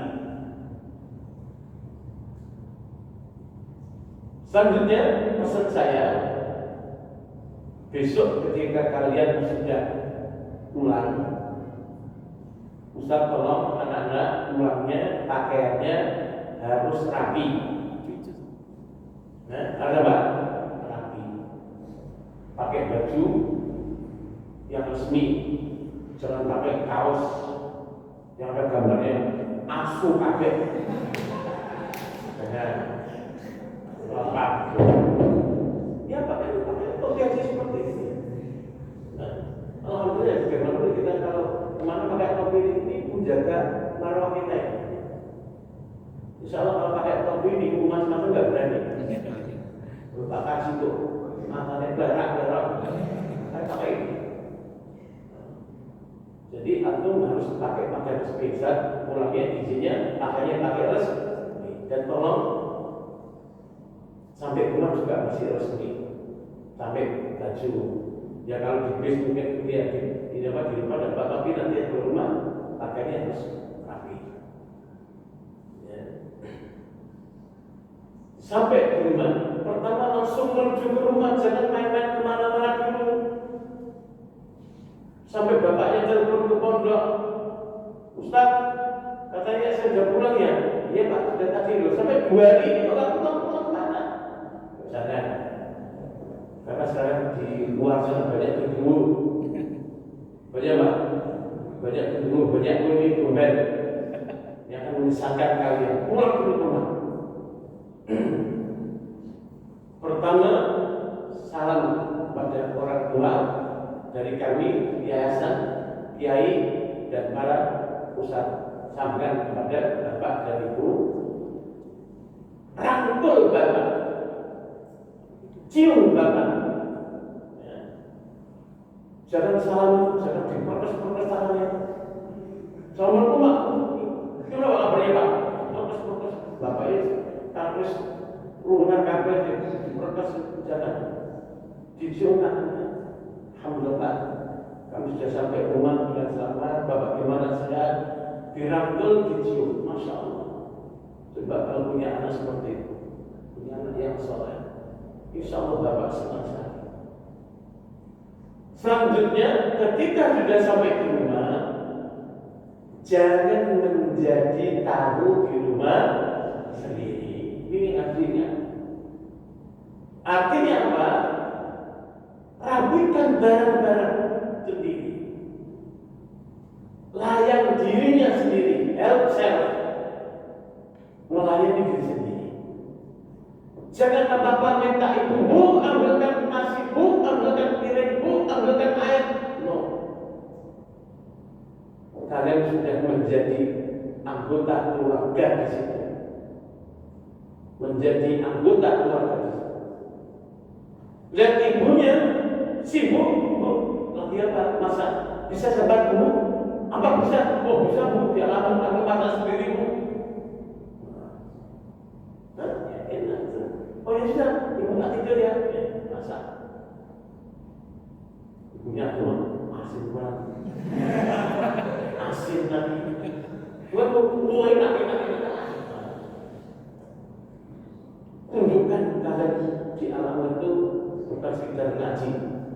A: Selanjutnya pesan saya, besok ketika kalian sudah pulang, Ustaz tolong anak-anak pulangnya pakaiannya harus rapi. Nah, ada apa? Rapi. Pakai baju yang resmi, jangan pakai kaos yang ada gambarnya asu pakai. Jangan. Ya pakai topi aja seperti ini. Nah, alhamdulillah bagaimana kita kalau kemana pakai topi ini menjaga marwah kita ini. Insya Allah kalau pakai topi ini umat semacam nggak berani. Pak kasih tuh matanya berak, saya pakai ini. Jadi antum harus pakai pakaian spesial, mulainya izinnya pakainya pakai resmi dan tolong sampai rumah juga masih resmi, sampai baju. Ya kalau di bis mungkin dia di rumah dapat, tapi nanti di rumah pakainya harus rapi. Ya. Sampai di rumah, pertama langsung menuju ke rumah, jangan main-main kemana-mana dulu. Sampai bapaknya telepon ke pondok, Ustaz, katanya saya sudah pulang ya? Iya Pak, sudah tadi loh. Sampai 2 hari ini orang pulang mana? Jangan. Karena sekarang di luar sana banyak genderuwo. Banyak Pak? Banyak genderuwo, banyak gombel yang akan menyesatkan kalian. Pulang dulu ke rumah. Pertama, salam pada orang tua dari kami, yayasan, kiai, dan para pusat. Sampaikan kepada bapak dan ibu, rangkul bapak, cium bapak. Ya. Jangan salam, jangan diperkes-perkes tangannya. Assalamualaikum Pak. Gimana kabarnya Pak? Perkes-perkes. Bapaknya terus ruangan kabel diperkes, jangan dicium tangannya. Alhamdulillah, kami sudah sampai rumah dengan selamat. Bapak gimana sehat? Dirangkul, dicium, masya Allah. Coba kalau punya anak seperti itu, punya anak yang soleh, insya Allah bapak senang sekali. Selanjutnya, ketika sudah sampai di rumah, jangan menjadi tamu di rumah sendiri. Ini artinya. Artinya apa? Rapikan barang-barang sendiri. Layang dirinya sendiri, help self, melayani diri sendiri. Jangan apa-apa minta ibu, ambilkan nasi, ambilkan piring, ambilkan air. No. Kalian sudah menjadi anggota keluarga di situ. Menjadi anggota keluarga di situ. Lihat ibunya sibuk, lagi apa? Masak. Bisa saya bantu? Apa bisa? Oh bisa Bu, dia lapar kami masak sendiri Bu. Nah, ya enak itu. Oh ya sudah, ibu tak tidur ya, masak. Ibunya tuh asin banget, asin tadi. Waduh, enak. Tunjukkan kalian di alam itu bukan sekedar ngaji,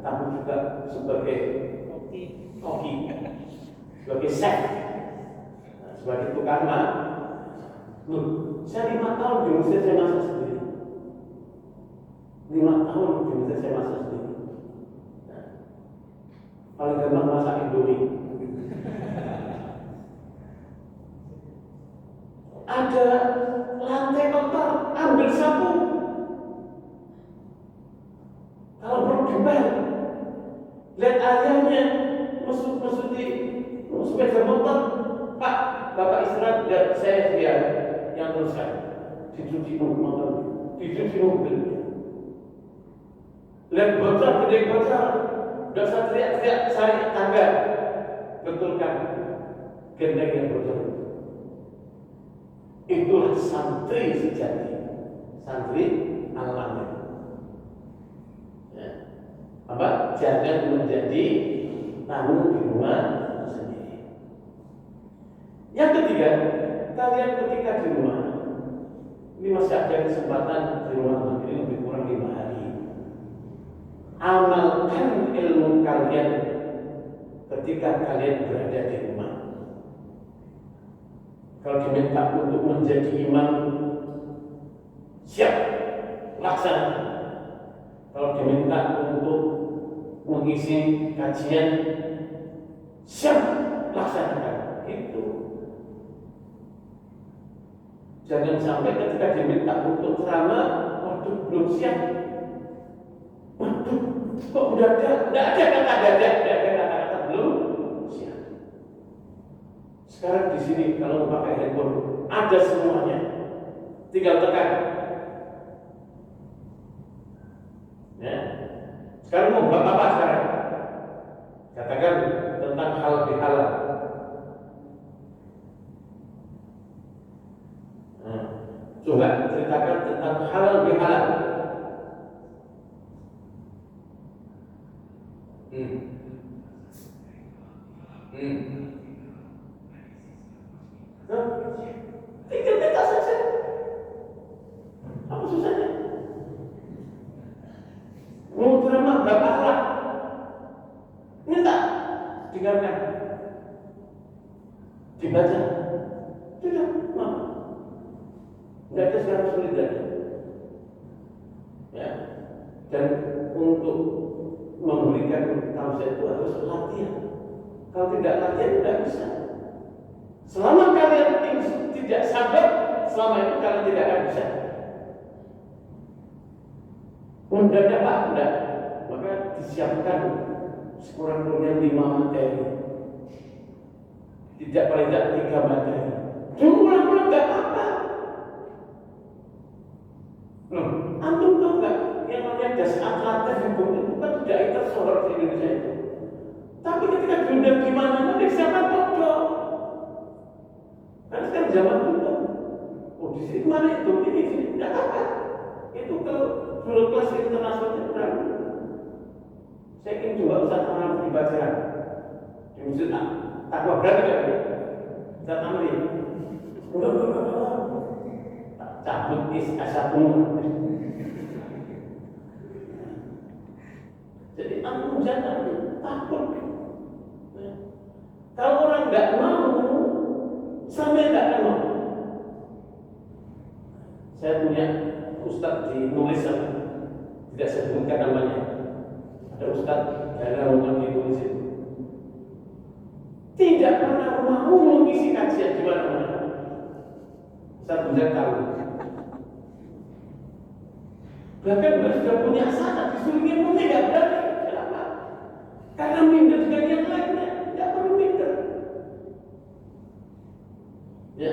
A: tapi juga sebagai koki. Sebagai chef, sebagai tukang masak. Loh, saya 5 tahun di Mesir saya masak sendiri. 5 tahun di Mesir saya masak sendiri. Nah, paling gampang masak Indomie. Ada lantai kotor, ambil sapu. Kalau perlu dibel, lihat ayahnya mesuti sepeda motor, Pak, Bapak istirahat dan saya yang teruskan dicuci motor, dicuci mobil. Lihat bocor, gede bocor, nggak usah teriak-teriak cari tangga, betulkan gendeng yang bocor. Itulah santri sejati, santri al-amin. Ya. Apa? Jangan menjadi tamu di rumah sendiri. Yang ketiga, kalian ketika di rumah, ini masih ada kesempatan di rumah ini lebih kurang 5 hari. Amalkan ilmu kalian ketika kalian berada di rumah. Kalau diminta untuk menjadi imam, siap, laksanakan. Kalau diminta untuk mengisi kajian, siap, laksanakan. Itu. Jangan sampai ketika diminta untuk ceramah, waduh belum siap. Waduh, kok udah ada? Tidak ada kata-kata belum siap. Sekarang di sini kalau mau pakai handphone ada semuanya, tinggal tekan. Ya. Sekarang mau buat apa sekarang? Katakan tentang hal bihalal. Coba ceritakan tentang halal bihalal. Tinggal minta saja. Apa susahnya? Mau ceramah berapa akhlak? Minta, dengarkan, dibaca, sudah, mau. Tidak ada sekarang sulit lagi. Ya, dan untuk memberikan tausiah itu harus latihan. Kalau tidak latihan tidak bisa. Selama kalian tidak sabar, selama itu kalian tidak akan bisa. Mendadak Pak, enggak. Maka disiapkan sekurang-kurangnya 5 materi. Tidak paling tidak 3 materi. Ulang-ulang enggak apa-apa. Antum tahu enggak yang namanya das atlatif itu kan tidak tersorot di Indonesia itu. Tapi ketika diundang di mana-mana siapa bodoh. Karena sekarang zaman itu, di sini mana itu, ini sini tidak apa. Itu kalau dulu kelas internasional berapa? Saya ingin coba Ustaz Amri dibaca di masjid takwa berani nggak? Ustaz Amri, cabut S1. Jadi antum jangan takut. Kalau orang nggak mau, sampai nggak akan mau. Saya punya ustaz di nulis tidak sebutkan namanya. Ada ustaz dari Ramadan di nulis itu. Tidak pernah mau mengisi kajian di mana-mana. Ustaz bisa tahu. Bahkan beliau sudah punya sanad disuruhnya pun tidak berani. Kenapa? Karena minder dengan yang lainnya. Tidak perlu minder. Ya,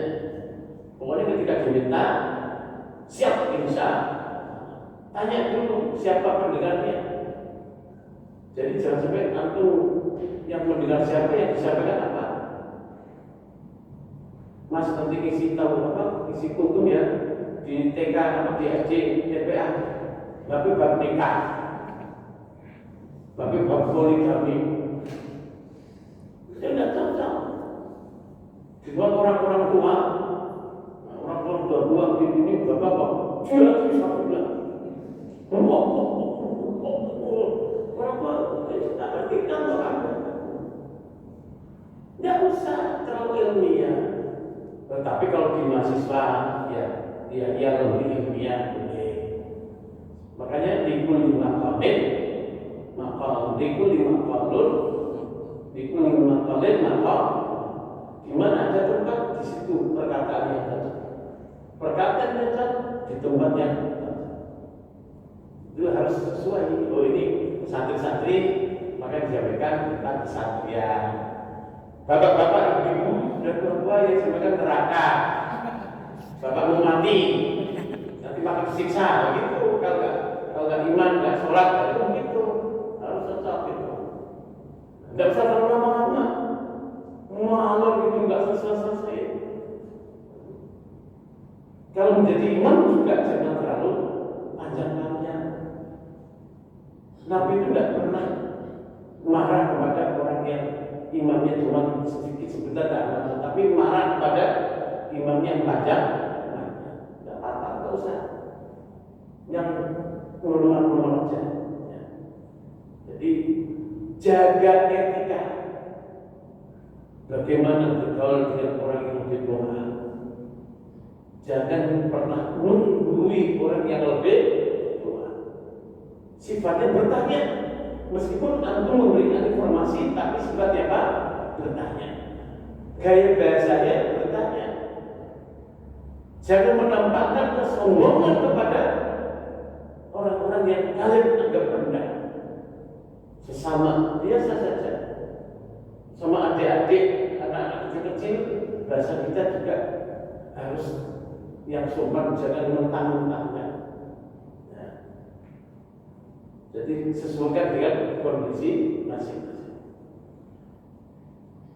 A: pokoknya ketika diminta siap insya, tanya dulu siapa pendengarnya. Jadi jangan sampai antum yang mendengar siapa yang disampaikan apa. Mas nanti isi tahu apa, isi kultum ya di TK atau di SD, TPA, tapi bab nikah, tapi bab poligami, saya tidak cocok. Dibuat orang-orang tua, orang-orang tua ini bapak jual bisa juga. Orang tua tidak ngerti kalau apa. Tidak usah terlalu ilmiah. Tetapi kalau di mahasiswa, ya lebih ilmiah boleh. Makanya di kulli maqalin, di mana ada tempat di situ perkataan yang cocok. Perkataan yang cocok di tempat yang cocok. Itu harus sesuai. Oh ini santri-santri, maka disampaikan tentang kesatria. Bapak-bapak, ibu-ibu sudah tua yang sebenarnya neraka. Bapak mau mati, nanti makan disiksa, begitu. Kalau nggak iman, nggak sholat, itu begitu. Harus cocok gitu. Nggak usah terlalu lama-lama. Malor itu nggak selesai. Kalau menjadi imam juga jangan terlalu panjang-panjang. Nabi itu tidak pernah marah kepada orang yang imannya cuma sedikit sebentar tak, tapi marah kepada imannya yang panjang. Tidak apa-apa, tidak usah. Yang normal aja. Ya. Jadi jaga etika. Bagaimana bergaul dengan orang yang lebih tua. Jangan pernah menggurui orang yang lebih tua. Sifatnya bertanya. Meskipun antum memberikan informasi, tapi sifatnya apa? Bertanya. Gaya bahasanya bertanya. Jangan menampakkan kesombongan kepada orang-orang yang kalian anggap rendah. Sesama biasa saja. Sama adik-adik, anak-anak kecil, bahasa kita juga harus yang sopan, jangan mentang-mentangkan. Ya. Jadi sesuaikan dengan kondisi masing-masing.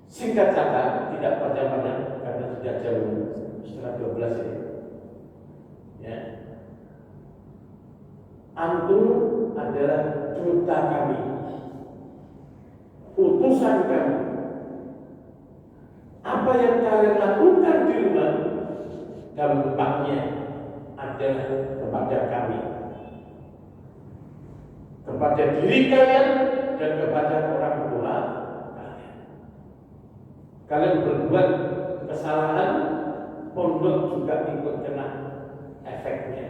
A: Singkat kata, tidak panjang-panjang karena sudah jam setengah 12 ini. Ya. Antum adalah duta kami, utusan kami. Apa yang kalian lakukan di rumah, dampaknya adalah kepada kami, kepada diri kalian dan kepada orang tua kalian. Kalian berbuat kesalahan, pondok juga ikut kena efeknya.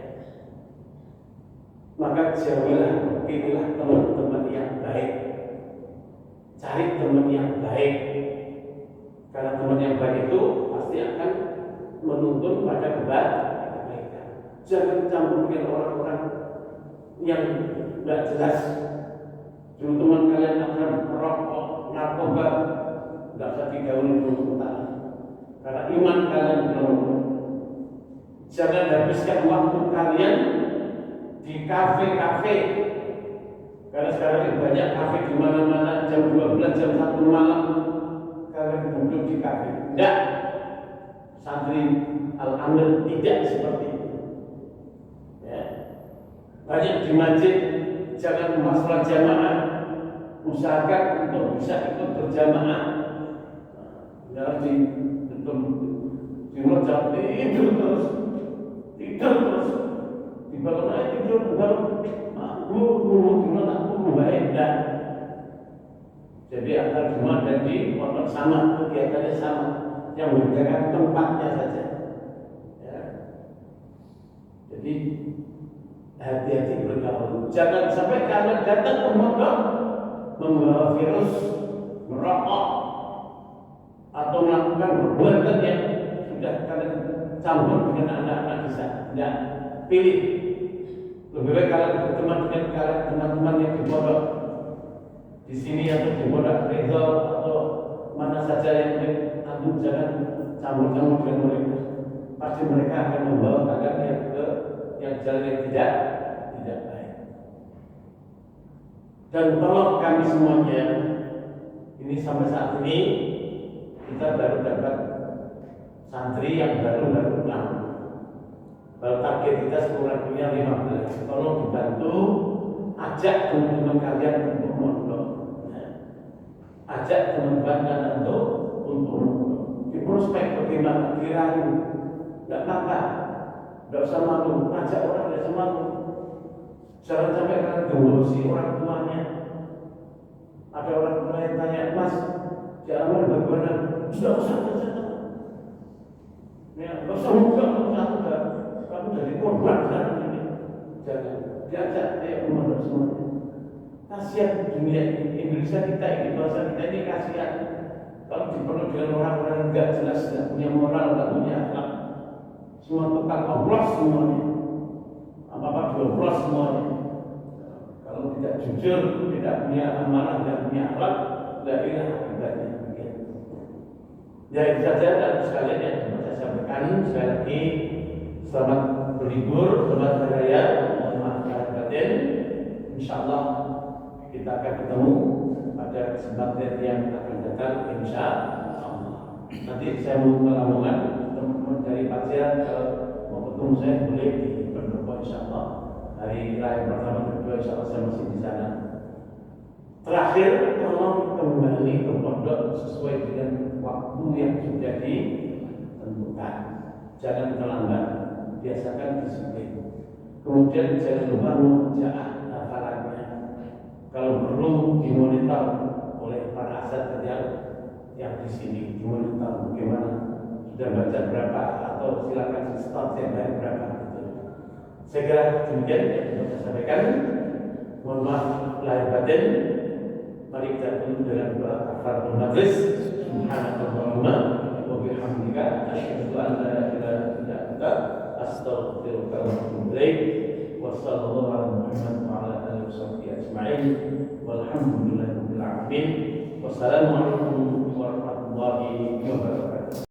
A: Maka jauhilah, pilihlah teman-teman yang baik, cari teman yang baik, karena teman yang baik itu pasti akan menuntun pada kebaikan. Jangan campur dengan orang-orang yang tidak jelas. Dulu teman kalian akan merokok, narkoba, tidak usah digauli dulu karena iman kalian belum. Jangan habiskan waktu kalian di kafe-kafe, karena sekarang ini banyak kafe di mana-mana, jam 12, jam 1 malam kalian duduk di kafe. Tidak, santri Al-Amr tidak seperti itu. Ya. Banyak di masjid, jangan masalah jamaah, usahakan untuk bisa ikut berjamaah. Jangan di rojak tidur terus, dibangun aja tidur, bangun aku baik dah. Jadi antara Jumat dan di pondok sama, kegiatannya sama, yang membedakan tempatnya saja. Ya. Jadi hati-hati bergaul. Jangan sampai kalian datang ke pondok membawa virus merokok atau melakukan perbuatan yang sudah kalian campur dengan anak-anak di sana. Tidak, pilih. Lebih baik kalian berteman dengan kalian teman-teman yang di pondok di sini atau di pondok Ridho atau mana saja yang antum, jangan campur-campur dengan mereka. Pasti mereka akan membawa kalian yang ke yang jalan yang tidak baik. Dan tolong kami semuanya, ini sampai saat ini kita baru dapat santri yang baru 6. Baru target kita sekurang-kurangnya 15. Tolong dibantu, ajak teman-teman kalian untuk mondok. Ajak teman-teman kalian untuk mondok. Di prospek bagaimana, dirayu, tidak apa-apa, tidak usah malu, ajak orang tidak usah malu. Jangan sampai kalian gengsi orang tuanya. Ada orang tua yang tanya, Mas, jangan bagaimana? Sudah usah. Ya, usah. Kamu jadi korban sekarang ini. Jangan diajak mondok semuanya. Kasihan dunia Indonesia kita ini, bangsa kita ini kasihan. Kalau dipenuhi dengan orang-orang yang tidak jelas, tidak punya moral, tidak punya akhlak, semua tukang oplos semuanya, apa-apa dioplos semuanya. Kalau tidak jujur, tidak punya amanah, tidak punya akhlak, tidak ilaha akibatnya. Ya itu saja dan sekalian yang dapat saya sampaikan. Sekali lagi selamat berlibur, selamat beraya, mohon maaf lahir batin. Insyaallah kita akan ketemu pada kesempatan yang akan datang, insyaallah. Nanti saya mau ke Lamongan, teman-teman dari Pacian mau ketemu saya boleh di Pendopo, insyaallah. Hari raya pertama kedua insyaallah saya masih di sana. Terakhir, tolong kembali ke pondok sesuai dengan waktu yang sudah ditentukan. Jangan terlambat, biasakan disiplin. Kemudian jangan lupa mengerjakan hafalannya. Kalau perlu dimonitor oleh para asatidz yang di sini, dimonitor bagaimana sudah baca berapa atau silakan start yang baik berapa gitu. Saya kira demikian yang bisa saya sampaikan. Mohon maaf lahir batin. Mari kita tutup dengan doa kafaratul majlis. Subhanakallahumma wa bihamdika asyhadu an la ilaha illa anta astaghfiruka wa atubu ilaik. Wassallallahu ala Muhammad wa ala alihi washabbihi ajma'in. Walhamdulillahirabbil alamin. Wassalamualaikum warahmatullahi wabarakatuh.